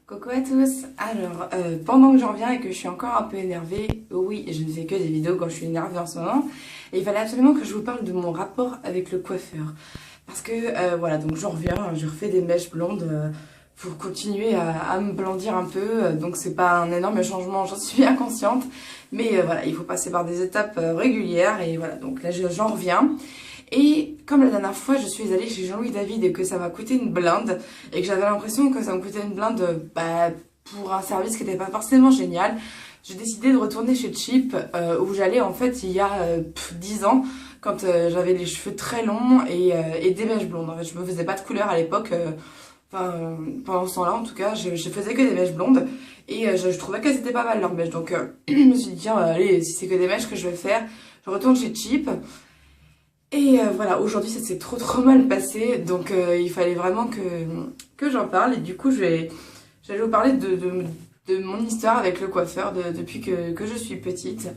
Coucou à tous. Alors, pendant que j'en reviens et que je suis encore un peu énervée, oui, je ne fais que des vidéos quand je suis énervée en ce moment, et il fallait absolument que je vous parle de mon rapport avec le coiffeur. Parce que, voilà, donc j'en reviens, je refais des mèches blondes pour continuer à me blandir un peu, donc c'est pas un énorme changement, j'en suis bien consciente, mais voilà, il faut passer par des étapes régulières, et voilà, donc là j'en reviens. Et comme la dernière fois, je suis allée chez Jean-Louis David et que ça m'a coûté une blinde, et que j'avais l'impression que ça me coûtait une blinde pour un service qui n'était pas forcément génial, j'ai décidé de retourner chez Cheap, où j'allais en fait il y a 10 ans, quand j'avais les cheveux très longs et des mèches blondes. En fait, je me faisais pas de couleur à l'époque, pendant ce temps-là en tout cas, je faisais que des mèches blondes, et je trouvais qu'elles étaient pas mal leurs mèches. Donc je me suis dit, tiens, allez, si c'est que des mèches que je vais faire, je retourne chez Cheap. Et voilà, aujourd'hui ça s'est trop mal passé, donc il fallait vraiment que j'en parle. Et du coup, j'allais vous parler de mon histoire avec le coiffeur depuis que je suis petite.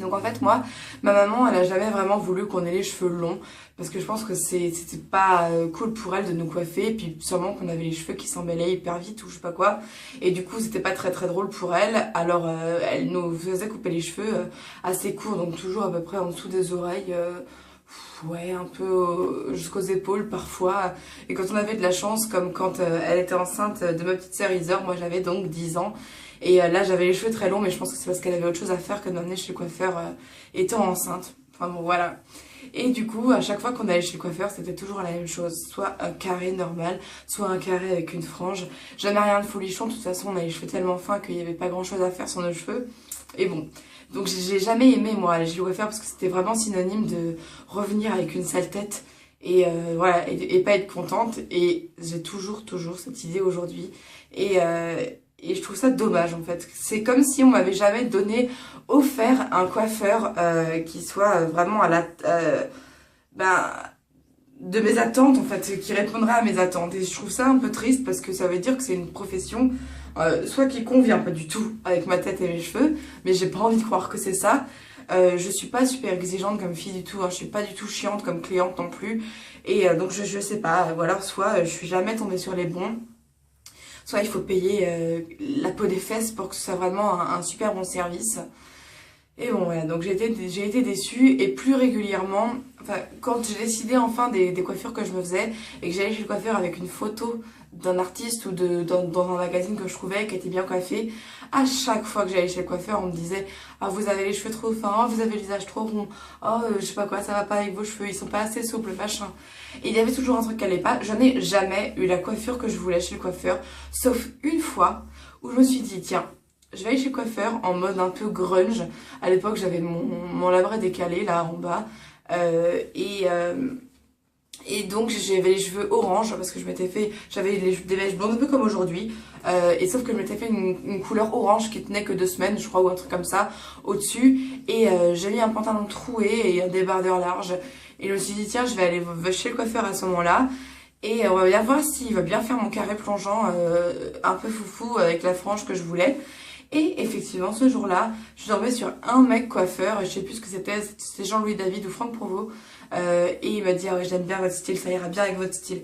Donc en fait, moi, ma maman, elle a jamais vraiment voulu qu'on ait les cheveux longs, parce que je pense que c'était pas cool pour elle de nous coiffer, et puis sûrement qu'on avait les cheveux qui s'emmêlaient hyper vite ou je sais pas quoi. Et du coup, c'était pas très drôle pour elle, alors elle nous faisait couper les cheveux assez courts, donc toujours à peu près en dessous des oreilles. Ouais, un peu jusqu'aux épaules parfois. Et quand on avait de la chance, comme quand elle était enceinte de ma petite sœur Isor, moi j'avais donc 10 ans. Et là j'avais les cheveux très longs, mais je pense que c'est parce qu'elle avait autre chose à faire que de m'amener chez le coiffeur étant enceinte. Enfin bon, voilà. Et du coup, à chaque fois qu'on allait chez le coiffeur, c'était toujours la même chose. Soit un carré normal, soit un carré avec une frange. Jamais rien de folichon. De toute façon, on a les cheveux tellement fins qu'il n'y avait pas grand chose à faire sur nos cheveux. Et bon. Donc j'ai jamais aimé moi aller chez le coiffeur parce que c'était vraiment synonyme de revenir avec une sale tête et voilà et pas être contente. Et j'ai toujours cette idée aujourd'hui et je trouve ça dommage en fait. C'est comme si on m'avait jamais offert un coiffeur qui soit vraiment à la ben, de mes attentes en fait, qui répondrait à mes attentes. Et je trouve ça un peu triste parce que ça veut dire que c'est une profession soit qui convient pas du tout avec ma tête et mes cheveux, mais j'ai pas envie de croire que c'est ça. Je suis pas super exigeante comme fille du tout, hein, je suis pas du tout chiante comme cliente non plus. Et donc je sais pas, voilà, soit je suis jamais tombée sur les bons, soit il faut payer la peau des fesses pour que ce soit vraiment un super bon service. Et bon, voilà, donc j'ai été déçue et plus régulièrement, enfin, quand j'ai décidé enfin des coiffures que je me faisais et que j'allais chez le coiffeur avec une photo d'un artiste ou dans un magazine que je trouvais qui était bien coiffé, à chaque fois que j'allais chez le coiffeur, on me disait ah, vous avez les cheveux trop fins, oh, vous avez le visage trop rond, oh, je sais pas quoi, ça va pas avec vos cheveux, ils sont pas assez souples, machin. Et il y avait toujours un truc qui allait pas. Je n'ai jamais eu la coiffure que je voulais chez le coiffeur, sauf une fois où je me suis dit tiens, je vais aller chez le coiffeur en mode un peu grunge. À l'époque, j'avais mon labret décalé là en bas. Et donc, j'avais les cheveux orange parce que j'avais des mèches blondes un peu comme aujourd'hui. Et sauf que je m'étais fait une couleur orange qui tenait que 2 semaines, je crois, ou un truc comme ça, au-dessus. Et j'ai mis un pantalon troué et un débardeur large. Et je me suis dit, tiens, je vais aller chez le coiffeur à ce moment-là. Et on va bien voir s'il va bien faire mon carré plongeant un peu foufou avec la frange que je voulais. Et effectivement, ce jour-là, je suis tombée sur un mec coiffeur, je sais plus ce que c'était Jean-Louis David ou Franck Provost, et il m'a dit ah ouais, j'aime bien votre style, ça ira bien avec votre style,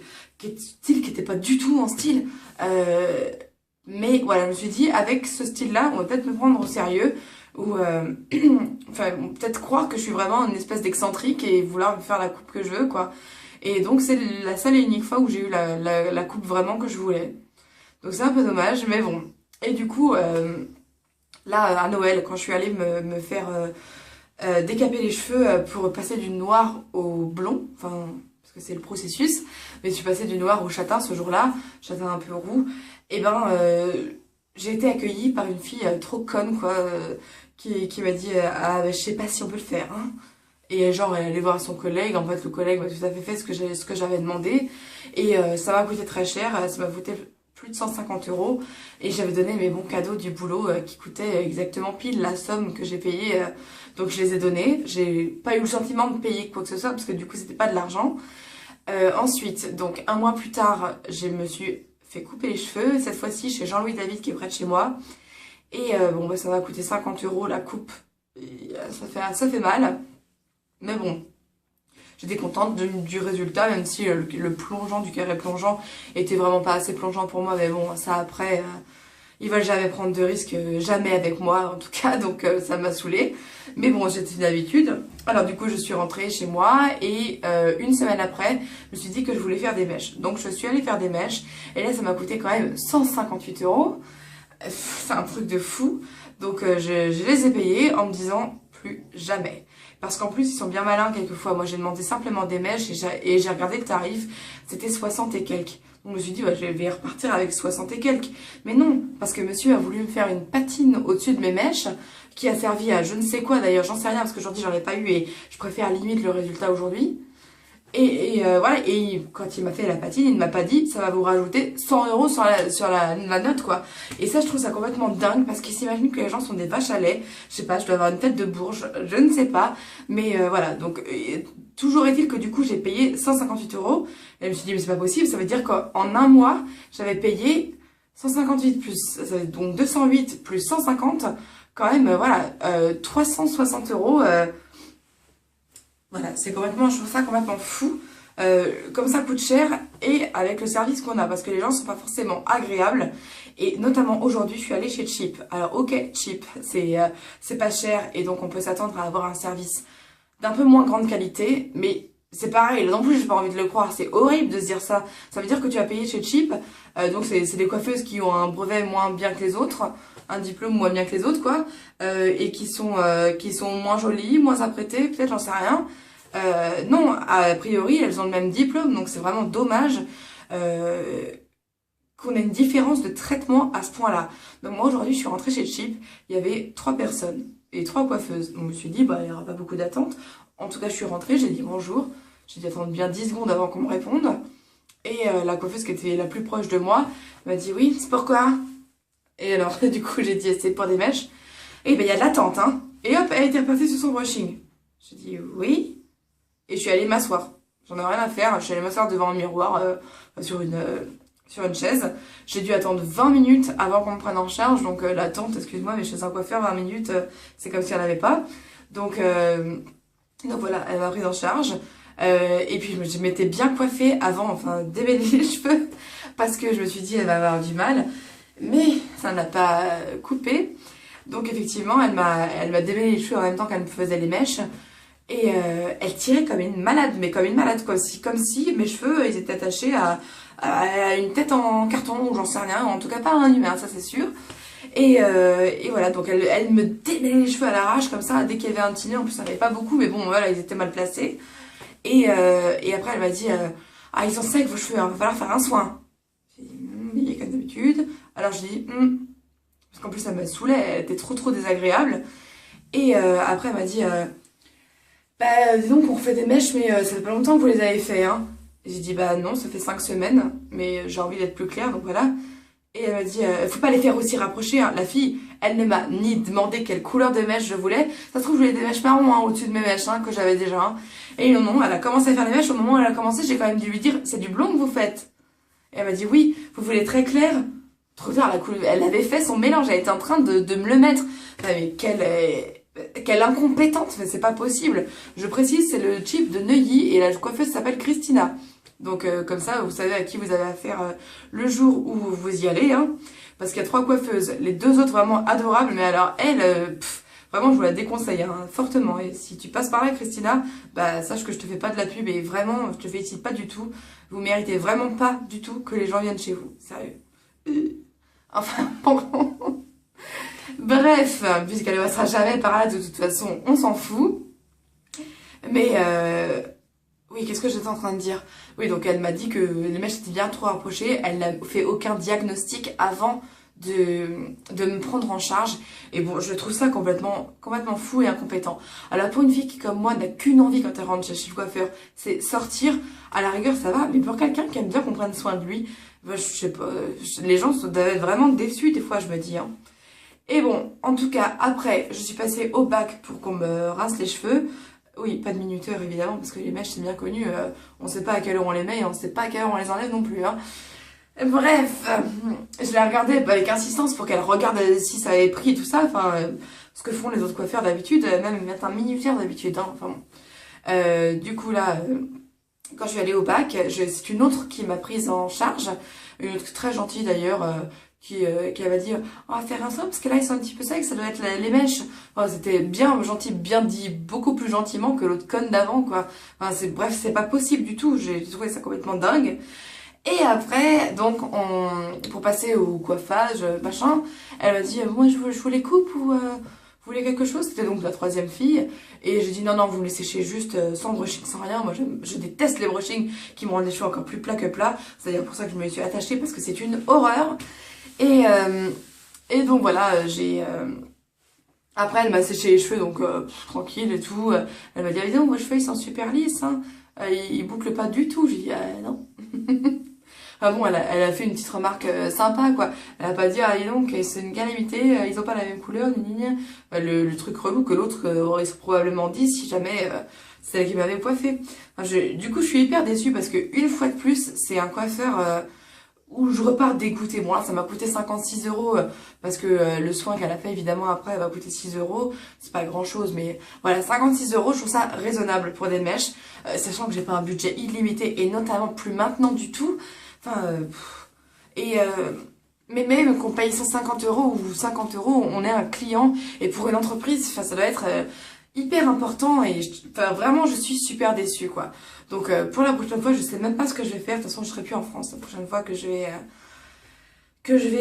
style qui était pas du tout mon style, mais voilà, je me suis dit avec ce style-là, on va peut-être me prendre au sérieux, ou enfin peut-être croire que je suis vraiment une espèce d'excentrique et vouloir me faire la coupe que je veux quoi. Et donc c'est la seule et unique fois où j'ai eu la coupe vraiment que je voulais. Donc c'est un peu dommage, mais bon. Et du coup, là, à Noël, quand je suis allée me faire décaper les cheveux pour passer du noir au blond, enfin, parce que c'est le processus, mais je suis passée du noir au châtain ce jour-là, châtain un peu roux, et ben, j'ai été accueillie par une fille trop conne, quoi, qui m'a dit ah, je sais pas si on peut le faire, hein. Et genre, elle allait voir son collègue, en fait, le collègue m'a tout à fait fait ce que j'avais demandé, et ça m'a coûté très cher, ça m'a coûté plus de 150 € et j'avais donné mes bons cadeaux du boulot qui coûtaient exactement pile la somme que j'ai payée, donc je les ai donnés. J'ai pas eu le sentiment de payer quoi que ce soit parce que du coup c'était pas de l'argent. Ensuite, donc un mois plus tard, je me suis fait couper les cheveux, cette fois-ci chez Jean-Louis David qui est près de chez moi, et bon bah ça m'a coûté 50 € la coupe. Et, ça fait mal, mais bon, j'étais contente du résultat, même si le plongeant du carré plongeant était vraiment pas assez plongeant pour moi, mais bon, ça après, ils veulent jamais prendre de risques, jamais avec moi en tout cas, donc ça m'a saoulée. Mais bon, c'était une habitude. Alors du coup, je suis rentrée chez moi et une semaine après, je me suis dit que je voulais faire des mèches. Donc je suis allée faire des mèches et là, ça m'a coûté quand même 158 euros. C'est un truc de fou. Donc je les ai payés en me disant plus jamais. Parce qu'en plus, ils sont bien malins quelquefois. Moi, j'ai demandé simplement des mèches et j'ai regardé le tarif. C'était 60 et quelques. Donc, je me suis dit, ouais, je vais repartir avec 60 et quelques. Mais non, parce que monsieur a voulu me faire une patine au-dessus de mes mèches qui a servi à je ne sais quoi. D'ailleurs, j'en sais rien parce qu'aujourd'hui, j'en ai pas eu et je préfère limite le résultat aujourd'hui. Voilà, et quand il m'a fait la patine, il ne m'a pas dit ça va vous rajouter 100 euros sur la note quoi. Et ça je trouve ça complètement dingue parce qu'il s'imagine que les gens sont des vaches à lait. Je sais pas, je dois avoir une tête de bourge, je ne sais pas. Mais voilà, donc toujours est-il que du coup j'ai payé 158 euros. Et je me suis dit mais c'est pas possible, ça veut dire qu'en un mois j'avais payé 158 plus, donc 208 plus 150, quand même voilà, 360 euros. Voilà, c'est complètement, je trouve ça complètement fou. Comme ça coûte cher et avec le service qu'on a parce que les gens sont pas forcément agréables et notamment aujourd'hui je suis allée chez Cheap. Alors ok, Cheap c'est pas cher et donc on peut s'attendre à avoir un service d'un peu moins grande qualité, mais c'est pareil, non plus j'ai pas envie de le croire, c'est horrible de se dire ça. Ça veut dire que tu as payé chez Cheap, donc c'est des coiffeuses qui ont un brevet moins bien que les autres, un diplôme moins bien que les autres quoi, et qui sont moins jolies, moins apprêtées, peut-être j'en sais rien. Non, a priori elles ont le même diplôme, donc c'est vraiment dommage qu'on ait une différence de traitement à ce point-là. Donc moi aujourd'hui je suis rentrée chez Cheap, il y avait 3 personnes et 3 coiffeuses, donc je me suis dit bah il n'y aura pas beaucoup d'attente. En tout cas je suis rentrée, j'ai dit bonjour, j'ai dû attendre bien 10 secondes avant qu'on me réponde, et la coiffeuse qui était la plus proche de moi m'a dit oui, c'est pourquoi? Et alors du coup j'ai dit c'est pour des mèches, et ben il y a de l'attente hein, et hop elle était repartie sur son brushing. J'ai dit oui. Et je suis allée m'asseoir. J'en ai rien à faire. Je suis allée m'asseoir devant un miroir sur une chaise. J'ai dû attendre 20 minutes avant qu'on me prenne en charge. Donc l'attente, excuse-moi, mais chez un coiffeur, 20 minutes, c'est comme si elle n'avait pas. Donc voilà, elle m'a prise en charge. Et puis je m'étais bien coiffée avant, enfin démêler les cheveux. Parce que je me suis dit, elle va avoir du mal. Mais ça n'a pas coupé. Donc effectivement, elle m'a démêlé les cheveux en même temps qu'elle me faisait les mèches. Et elle tirait comme une malade, mais comme une malade, comme si mes cheveux ils étaient attachés à une tête en carton, ou j'en sais rien, en tout cas pas à un humain, ça c'est sûr. Et voilà, donc elle me démêlait les cheveux à l'arrache comme ça, dès qu'il y avait un petit nœud, en plus ça n'avait pas beaucoup, mais bon voilà, ils étaient mal placés. Et après elle m'a dit, ah ils sont secs vos cheveux, il va falloir faire un soin. J'ai dit, il est comme d'habitude. Alors je dis, parce qu'en plus ça me saoulait, elle était trop désagréable. Et après elle m'a dit... bah, dis donc, on refait des mèches, mais ça fait pas longtemps que vous les avez fait, hein. Et j'ai dit, bah non, ça fait 5 semaines, mais j'ai envie d'être plus claire, donc voilà. Et elle m'a dit, faut pas les faire aussi rapprocher, hein. La fille, elle ne m'a ni demandé quelle couleur de mèche je voulais. Ça se trouve, je voulais des mèches marron, hein, au-dessus de mes mèches, hein, que j'avais déjà, hein. Et non, elle a commencé à faire les mèches. Au moment où elle a commencé, j'ai quand même dû lui dire, c'est du blond que vous faites. Et elle m'a dit, oui, vous voulez très clair. Trop tard, elle avait fait son mélange, elle était en train de me le mettre. Mais quelle incompétente, mais c'est pas possible. Je précise, c'est le Cheap de Neuilly et la coiffeuse s'appelle Christina. Donc comme ça, vous savez à qui vous avez affaire le jour où vous y allez, hein. Parce qu'il y a 3 coiffeuses, les 2 autres vraiment adorables, mais alors elle, vraiment je vous la déconseille hein, fortement. Et si tu passes par là, Christina, bah sache que je te fais pas de la pub et vraiment, je te félicite pas du tout. Vous méritez vraiment pas du tout que les gens viennent chez vous, sérieux. Enfin, bon. Bref, puisqu'elle ne passera jamais par là, de toute façon, on s'en fout. Mais, oui, qu'est-ce que j'étais en train de dire? Oui, donc elle m'a dit que les mèches étaient bien trop rapprochées. Elle n'a fait aucun diagnostic avant de me prendre en charge. Et bon, je trouve ça complètement fou et incompétent. Alors pour une fille qui, comme moi, n'a qu'une envie quand elle rentre chez le coiffeur, c'est sortir. À la rigueur, ça va. Mais pour quelqu'un qui aime bien qu'on prenne soin de lui, bah, je sais pas, les gens doivent être vraiment déçus des fois, je me dis, hein. Et bon, en tout cas, après, je suis passée au bac pour qu'on me rince les cheveux. Oui, pas de minuteur évidemment, parce que les mèches c'est bien connu, on sait pas à quelle heure on les met et on sait pas à quelle heure on les enlève non plus, hein. Bref, je l'ai regardée avec insistance pour qu'elle regarde si ça avait pris et tout ça, enfin, ce que font les autres coiffeurs d'habitude, même ils mettent un minuteur d'habitude, hein, enfin bon. Du coup là, quand je suis allée au bac, c'est une autre qui m'a prise en charge, une autre très gentille d'ailleurs, qui m'a dit on va faire un soin parce que là ils sont un petit peu secs, ça doit être les mèches. Enfin, c'était bien gentil, bien dit, beaucoup plus gentiment que l'autre conne d'avant quoi. Enfin, bref, c'est pas possible du tout, j'ai trouvé ça complètement dingue. Et après, donc, pour passer au coiffage, machin, elle m'a dit, moi, je vous les coupe ou vous voulez quelque chose? C'était donc la troisième fille. Et j'ai dit, non, non, vous me les séchez juste sans brushing, sans rien. Moi, je déteste les brushings qui me rendent les cheveux encore plus plats que plats. C'est d'ailleurs pour ça que je me suis attachée, parce que c'est une horreur. Et donc, voilà, après, elle m'a séché les cheveux, donc tranquille et tout. Elle m'a dit, ah, dis donc, vos cheveux, ils sont super lisses, hein. Ils bouclent pas du tout. J'ai dit, non. Enfin bon, elle a fait une petite remarque sympa, quoi. Elle a pas dit, ah, dis donc, c'est une calamité, ils ont pas la même couleur, ni ni. Le truc relou que l'autre aurait probablement dit si jamais c'est elle qui m'avait coiffé. Enfin, du coup, je suis hyper déçue parce que, une fois de plus, c'est un coiffeur où je repars dégoûtée. Bon, là, ça m'a coûté 56 € parce que le soin qu'elle a fait, évidemment, après, va coûter 6 €. C'est pas grand chose, mais voilà, 56 €, je trouve ça raisonnable pour des mèches, sachant que j'ai pas un budget illimité et notamment plus maintenant du tout. Enfin, mais même qu'on paye 150 € ou 50 €, on est un client. Et pour une entreprise, enfin, ça doit être hyper important. Et enfin, vraiment, je suis super déçue, quoi. Donc, pour la prochaine fois, je sais même pas ce que je vais faire. De toute façon, je serai plus en France la prochaine fois que je vais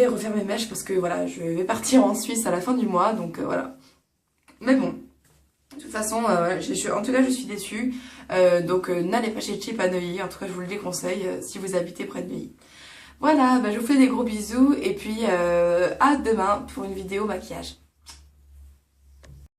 refaire mes mèches. Parce que voilà, je vais partir en Suisse à la fin du mois. Donc, voilà. Mais bon. De toute façon, en tout cas, je suis déçue. Donc, n'allez pas chez Cheap à Neuilly. En tout cas, je vous le déconseille si vous habitez près de Neuilly. Voilà, bah, je vous fais des gros bisous. Et puis, à demain pour une vidéo maquillage.